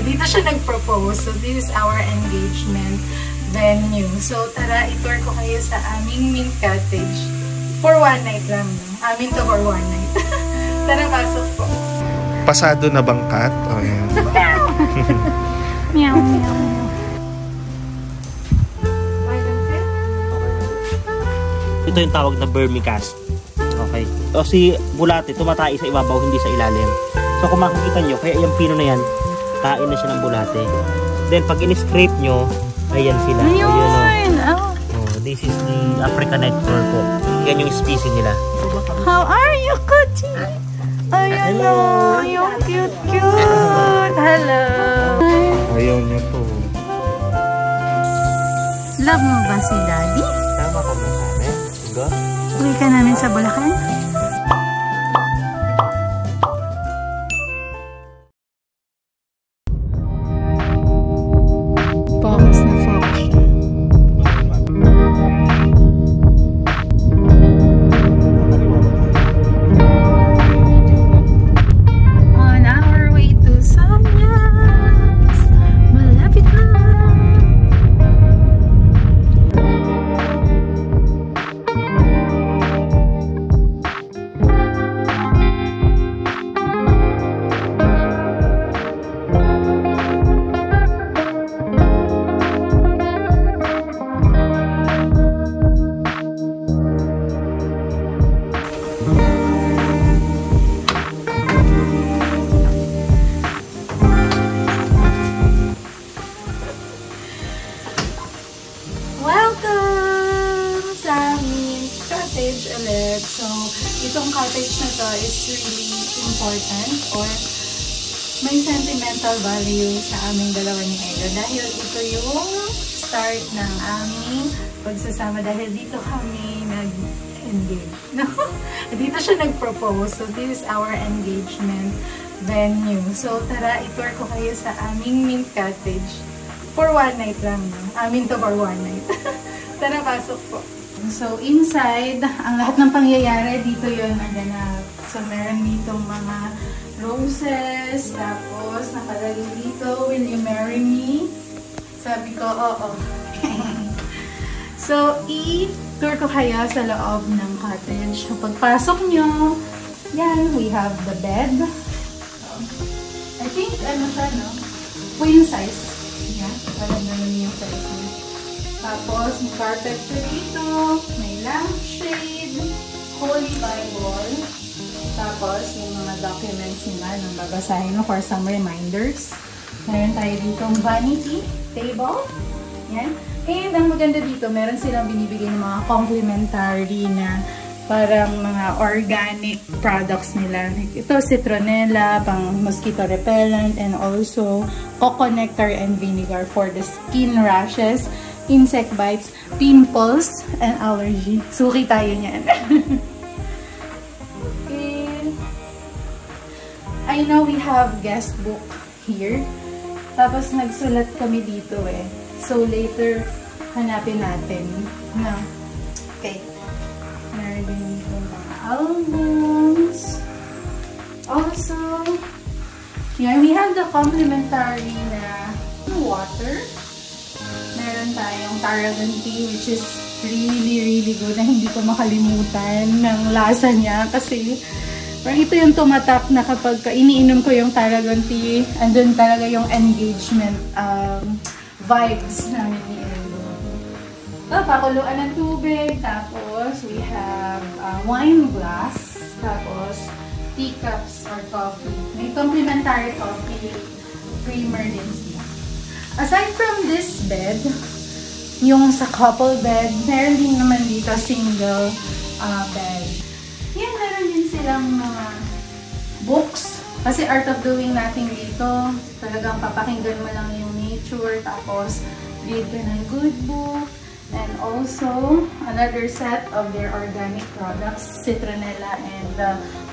Dito siya nag-propose. So, this is our engagement venue. So, tara, i-tour ko kayo sa aming Mint Cottage. For one night lang. Amin to for one night. Tara, pasok po. Pasado na bang cat? Oh, yeah. Meow, meow. Ito yung tawag na vermicast. Okay. O si bulate, tumatay sa ibabaw, hindi sa ilalim. So kung makikita nyo, kaya yung pino na yan, kain na siya ng bulate. Then pag in-scrape nyo, ayan sila. Ayun, oh. Oh, this is the African night purple. Yan yung species nila. How are you, Kochi? Ayan o. Yung cute. Hello. Ayaw niya to. Love mo ba si Daddy? Tama ka mo sa amin. Go. Uwi ka namin sa Bulacan? Focus na focus. On our way to Sanyas. Malapit na. Welcome sa aming cottage ulit. So, itong cottage na to is really important or may sentimental value sa aming dalawa ni Ella dahil ito yung start ng aming pagsasama dahil dito kami nag-engage. No? Dito siya nag-propose. So, this is our engagement venue. So, tara, i-tour ko kayo sa aming Mint Cottage. For one night lang. Amin to for one night. Tara, pasok po. So, inside, ang lahat ng pangyayari dito yun naganap. So, meron ditong mga roses. Tapos, nakalagay dito, will you marry me? Sabi ko, oo. So, i-tour ko kayo sa loob ng cottage. Pagpasok nyo, yan, we have the bed. So, I think, ano siya, no? Queen size. Yan, walang naman yung size niya. Tapos, may carpet siya dito, may lampshade, Holy Bible, tapos yung mga documents nila nang babasahin mo for some reminders. Meron tayo dito ang vanity table. Yan. And ang maganda dito, meron silang binibigay ng mga complimentary na parang mga organic products nila. Ito, citronella, pang mosquito repellent, and also coco nectar and vinegar for the skin rashes, insect bites, pimples, and allergy. Suki tayo niyan. And I know we have guest book here. Tapos nagsulat kami dito eh. So later, hanapin natin. No? Okay. Meron din dito mga albums. Also, yeah, we have the complimentary na water. Meron tayong Tarragon tea, which is really good na hindi ko makalimutan ng lasa niya kasi parang ito yung tumatak na kapag iniinom ko yung Tarragon tea, andun talaga yung engagement vibes namin ni Elo. Pakuluan ng tubig, tapos we have wine glass, tapos teacups or coffee. May complimentary coffee creamer din siya. Aside from this bed, yung sa couple bed, meron din naman dito single bed. Yan, meron din silang mga books. Kasi art of doing nothing dito, talagang papakinggan mo lang yung nature, tapos read ka ng good book. And also, another set of their organic products, citronella and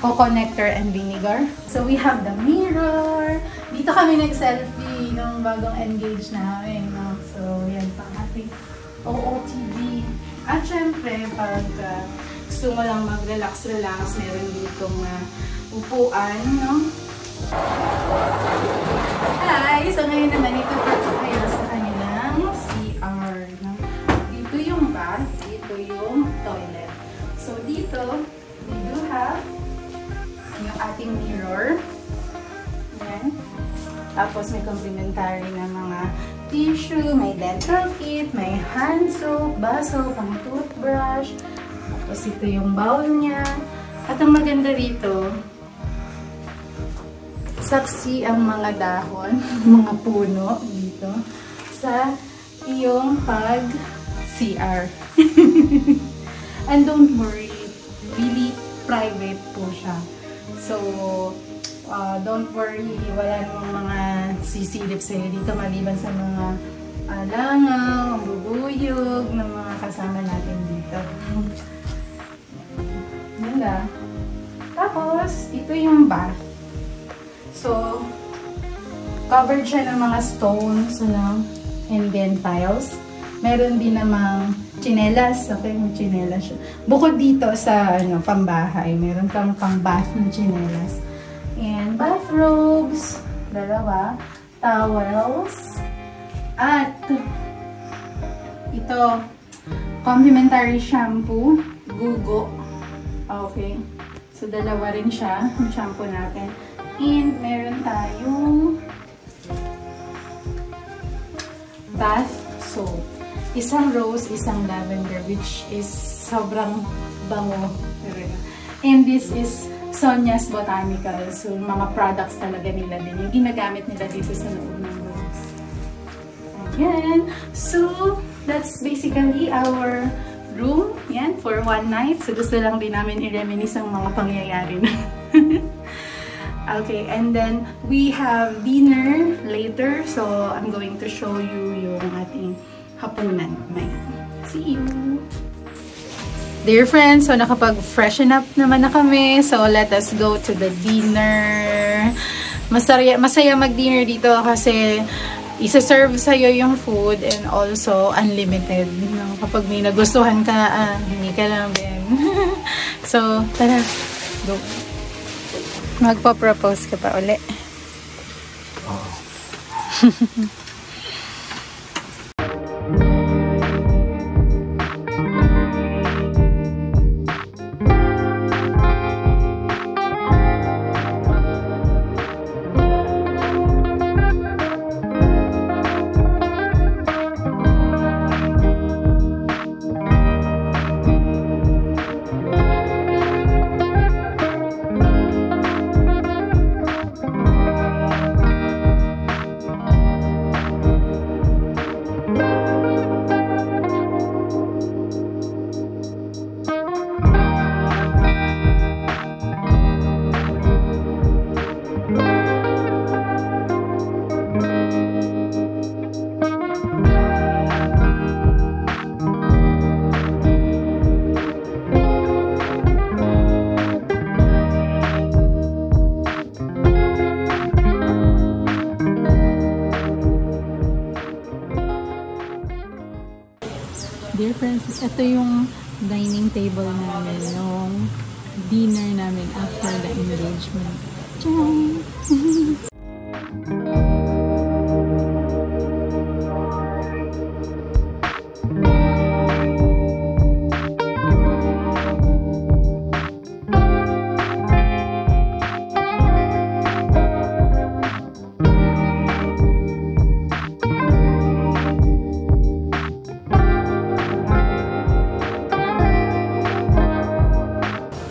coco nectar and vinegar. So, we have the mirror. Dito kami nag-selfie nung bagong engage namin. No? So, yan pa ating OOTD. At syempre, pag gusto mo lang mag-relax, meron ditong upuan. No? Hi! So, Tapos may complimentary na mga tissue, may dental kit, may hand soap, baso, pang toothbrush. Tapos ito yung bowl niya. At ang maganda rito, saksi ang mga dahon, mga puno dito sa iyong pag-CR. And don't worry, really private po siya. So, don't worry, wala namang mga sisilip sa'yo dito maliban sa mga langaw, bubuyog ng mga kasama natin dito. Ganda. Tapos, ito yung bath. So, covered siya ng mga stones, and then tiles. Meron din namang chinelas. Okay, may chinelas siya. Bukod dito sa pambahay, meron kang pang-bath ng chinelas. And bathrobes, dalawa, towels, at ito, complimentary shampoo, Gugo. Okay. So, dalawa rin siya, yung shampoo natin. And meron tayong bath soap. Isang rose, isang lavender, which is sobrang bango. And this is Sonia's Botanical. So, mga products talaga nila din. Yung ginagamit nila dito sa loob ng rose. Ayan. So, that's basically our room. Yan, for one night. So, gusto lang din namin i-reminisce ang mga pangyayari na. Okay, and then we have dinner later. So, I'm going to show you yung ating hapunan. See you! Dear friends, so nakapag-freshen up naman na kami. So, let us go to the dinner. Masaya mag-dinner dito kasi isa-serve sa'yo yung food and also unlimited. Kapag may nagustuhan ka, hindi ka lang din. So, tara, go! Magpa-propose ka pa uli. Dear friends, ito yung dining table namin, yung dinner namin after the engagement. Ciao!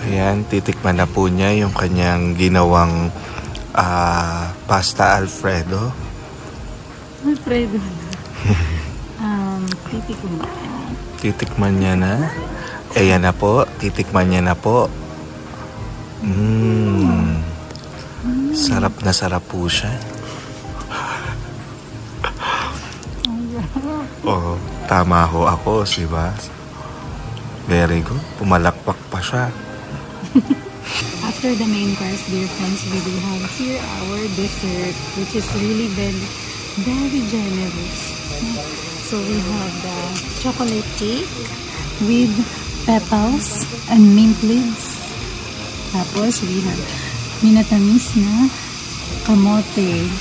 Ayan, titikman na po niya yung kanyang ginawang pasta Alfredo. Alfredo. Titikman. Titikman niya na. Ayan na po, titikman niya na po. Sarap na sarap po siya. Oh, tama ho ako, diba? Very good. Pumalakpak pa siya. After the main course, dear friends, we do have here our dessert, which is really very generous. So we have the chocolate cake with petals and mint leaves. Tapos we have minatamis na kamote.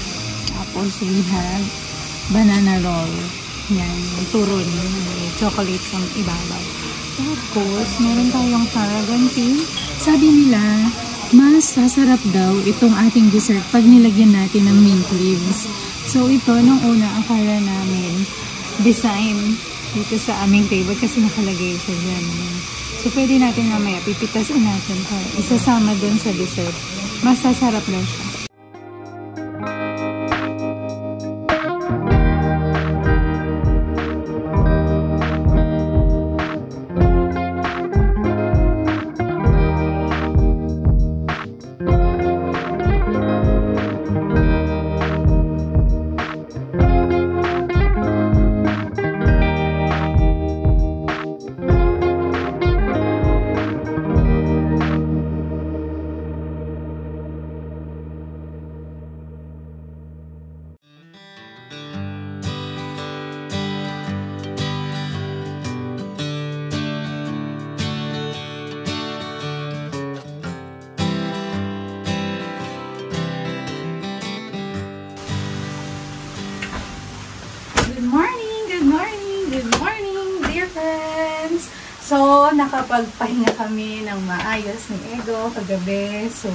Tapos we have banana roll. Yan, turon, may chocolate sa ibabaw. Tapos, meron tayong tarragon tea. Sabi nila, mas sasarap daw itong ating dessert pag nilagyan natin ng mint leaves. So ito, nung una, akala namin design dito sa aming table kasi nakalagay siya dyan. So pwede natin mamaya pipitasin natin para isasama dun sa dessert. Mas sasarap daw siya. Good morning, dear friends! So, nakapagpahinga kami ng maayos ni Ego kagabi. So,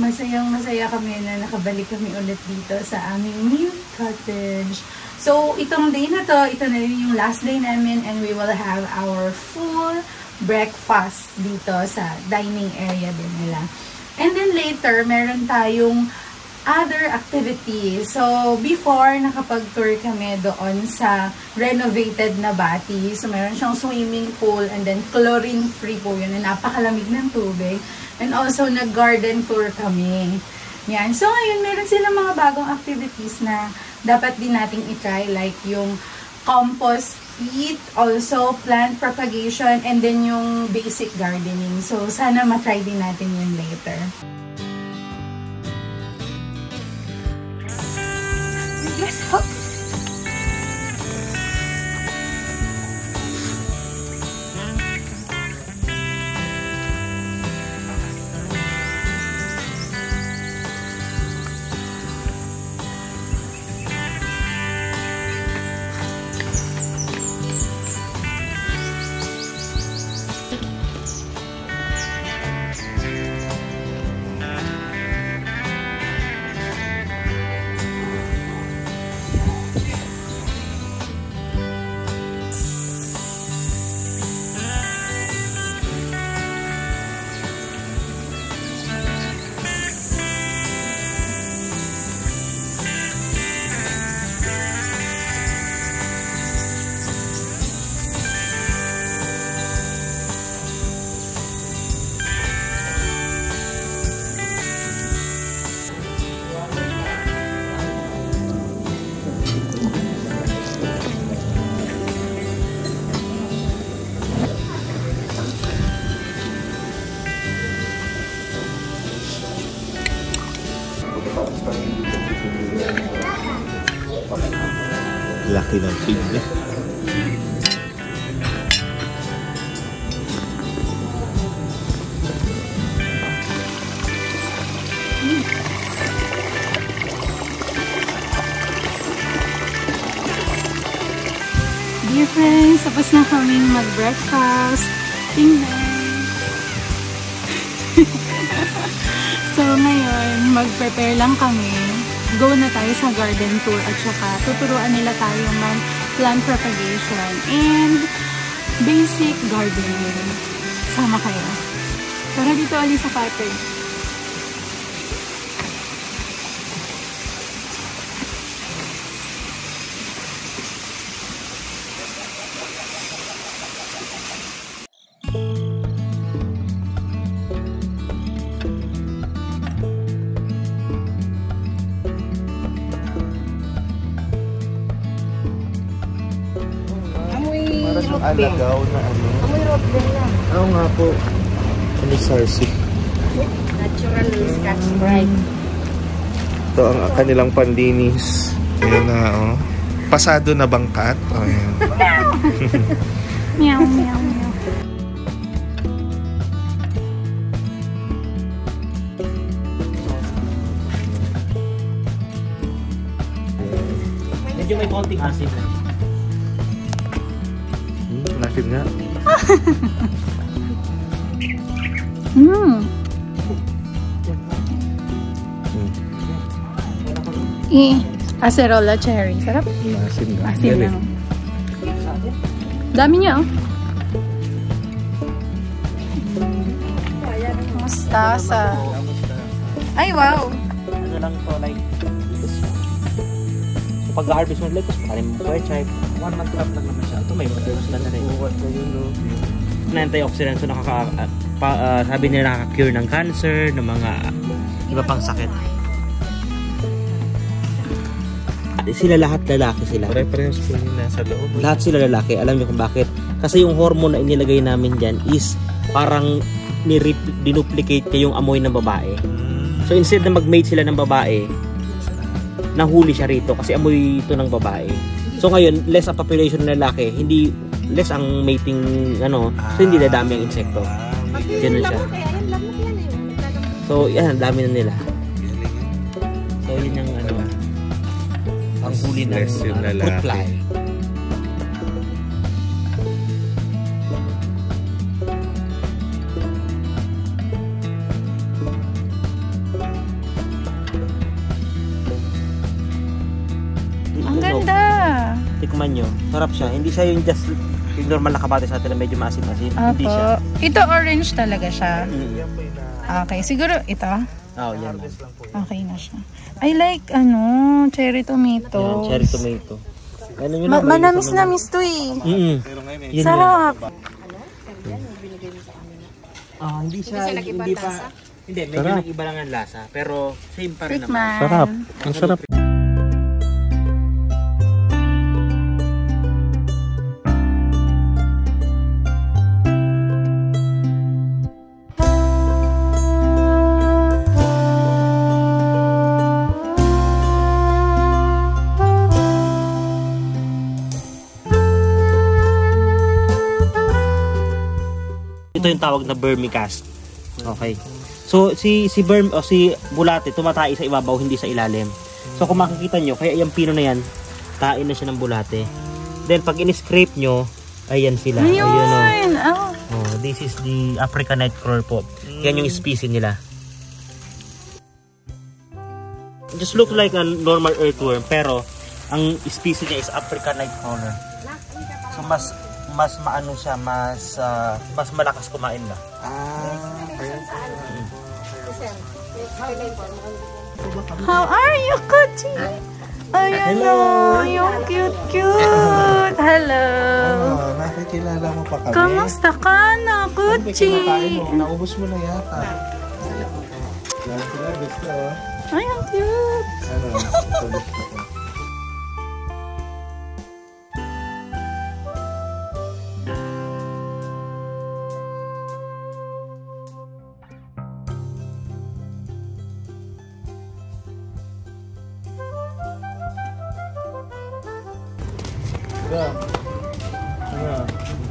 masayang-masaya kami na nakabalik kami ulit dito sa aming new cottage. So, itong day na to, ito na rin yung last day namin and we will have our full breakfast dito sa dining area din nila. And then later, meron tayong other activities. So, before, nakapag-tour kami doon sa renovated na Bati. So, meron siyang swimming pool and then chlorine-free po yun. Napakalamig ng tubig. And also, nag-garden tour kami. Yan. So, ngayon, meron silang mga bagong activities na dapat din nating i-try. Like yung compost pit, also plant propagation, and then yung basic gardening. So, sana matry din natin yun later. Let's hope. Laki ng pig niya. Dear friends, tapos na kaming mag-breakfast. Tingnan. So ngayon, mag-prepare lang kami. Go na tayo sa garden tour at saka tuturuan nila tayo mag-plant propagation and basic gardening. Sama kayo. Tara dito ulit sa cottage. Alagaw na ano. Amoy rockbell lang. Oo nga po. Ano sarsi? Natural Scotch Brite. Ito ang kanilang panlinis. Ayan na, oh. Pasado na bangkat. Oh, ayan. Meow, meow, meow. Medyo may konting asin. Nasin nga. Acerola cherry. Sarap. Masin nga. Asin lang. Dami niya, oh. Mustasa. Ay, wow. Ano lang to, like, pag-harvest mo, like, pakalim mo po, chai. 1 month crop lang naman siya. Ito may herbs na rin. Antioxidant, so sabi nila nakaka-cure ng cancer, ng mga iba pang sakit. Sila lahat lalaki sila. Pare-parehas po yung nasa loob. Lahat sila lalaki. Alam niyo kung bakit? Kasi yung hormone na inilagay namin dyan is parang dinuplicate niya yung amoy ng babae. So instead na mag-mate sila ng babae, nahuli siya rito kasi amoy ito ng babae. So ngayon, less ang population ng lalaki, hindi less ang mating so hindi dadami ang insekto. Ganun siya. So yan, ang dami na nila. So yun yung ang huli ng fruit fly. Ang ganda. Tikman nyo. Sarap siya. Hindi siya yung just yung normal na kabate sa atin na medyo maasin-asin. Hindi siya. Ito orange talaga siya. Okay. Siguro ito. Yan. Okay na siya. I like, cherry tomato. Yan, cherry tomato. Manamis-namis to eh. Yun sarap. Hindi siya, hindi pa. Hindi, medyo nag-iba lang ang lasa. Pero same pa rin naman. Sarap. Ang sarap. Ito yung tawag na vermicast. Okay. So si bulate tumatay sa ibabaw, hindi sa ilalim. So kung makikita nyo, kaya yung pino na yan, tain na siya ng bulate. Then pag in-scrape nyo, ayan sila. Ayun. This is the African nightcrawler po. Yan yung species nila. It just look like a normal earthworm, pero ang species niya is African nightcrawler. So mas maano siya, mas malakas kumain na. How are you, Kuchi? Ayan o, yung cute. Hello. Nakikilala mo pa kami. Kamusta ka na, Kuchi? Naubos mo na yata. Gusto. Ay, ang cute.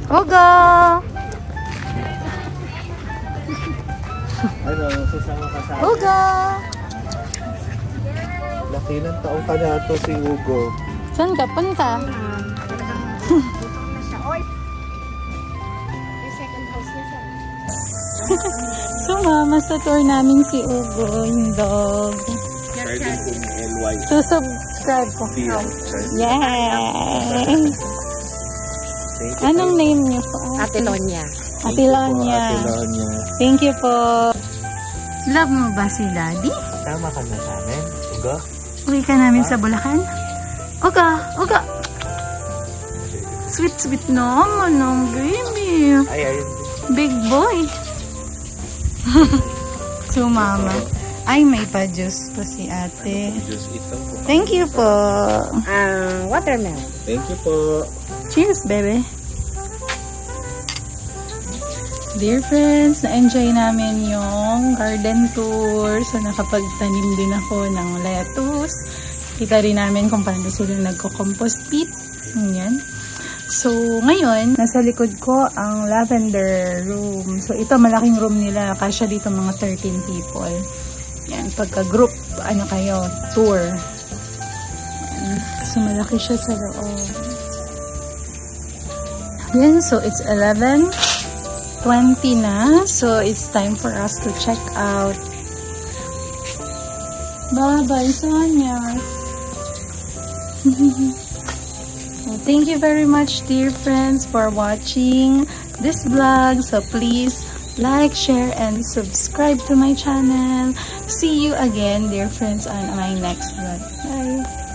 Oga! Sasama ka sa Oga! Laki ng taong ka na ito si Ugo. Saan ka punta? Sumama sa tour namin si Ugo, yung dog. So, subscribe ko. Yes! Anong name niyo po? Ate Lonya. Ate Lonya. Thank you po. Love mo ba si Daddy? Tama ka na sa amin, Ugo? Uwi ka namin sa Bulacan? Uga! Sweet naman ng baby. Big boy. Sumama. Ay, may pa-juice pa si ate. Thank you po. Watermelon. Thank you po. Cheers, baby. Dear friends, na-enjoy namin yung garden tour. So, nakapagtanim din ako ng lettuce. Kita rin namin kung paano sila nagko-compost pit. Ganyan. So, ngayon, nasa likod ko ang lavender room. So, ito, malaking room nila. Kasya dito mga 13 people. Yan, pagka-group, kayo, tour. Yan. So, malaki siya sa loob. Yan, so it's 11:20 na. So, it's time for us to check out. Bye-bye, Sonia. Well, thank you very much, dear friends, for watching this vlog. So please like, share, and subscribe to my channel. See you again, dear friends, on my next vlog. Bye!